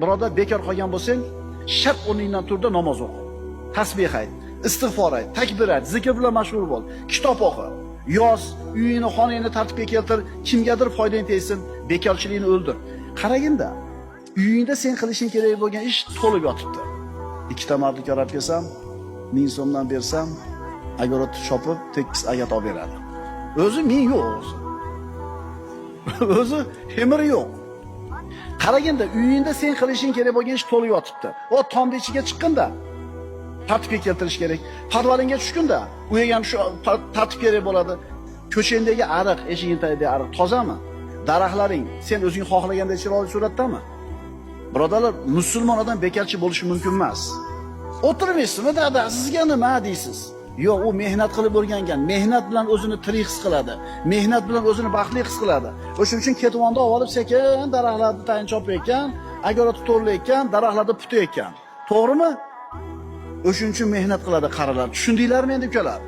birodar bekor qolgan bo'lsang, shart o'rningdan turda namoz o'qi. Tasbih ayt, istig'for ayt, takbir ayt, zikr bilan mashg'ul bo'l, kitob o'qi. Yoz, uyingni, xonangni tartibga keltir, kimgadir foydang tegsin, bekorchilikni o'ldir. Qaraginda, uyingda sen qilishing kerak bo'lgan ish to'lib yotibdi. Ikkita mardikor olib kelsam, 1000 so'mdan bersam, agorot chopib, tekis ayat olib beradi. O'zi 1000 yo'q o'zi. O'zi hemiri yo'q. Qaraganda uyingda sen qilishing kerak bo'lgan ish to'lib yotibdi. O tomni ichiga chiqqanda tartibga keltirish kerak. Parvaringga tushganda u ham shu tartib kerak bo'ladi. Ko'changdagi ariq, eshiging tagidagi ariq tozami? Daraxtlaring sen o'zing xohlagandek chiroyli suratdami? Birodarlar, musulmon odam bekorchi bo'lishi mumkin emas. O'tirmaysizmi, dada, sizga nima deysiz? Yo'q, u mehnat qilib o'rgangan, mehnat bilan o'zini tirik his qiladi, mehnat bilan o'zini baxtli his qiladi. O'shuning uchun ketvonda olib sekin daraxtlarni tayin chopayotgan, agorotni to'rlayotgan, daraxtlarni putayotgan. To'g'rimi? O'shuning uchun mehnat qiladi qarilar. Tushundinglarmi endi ukalar?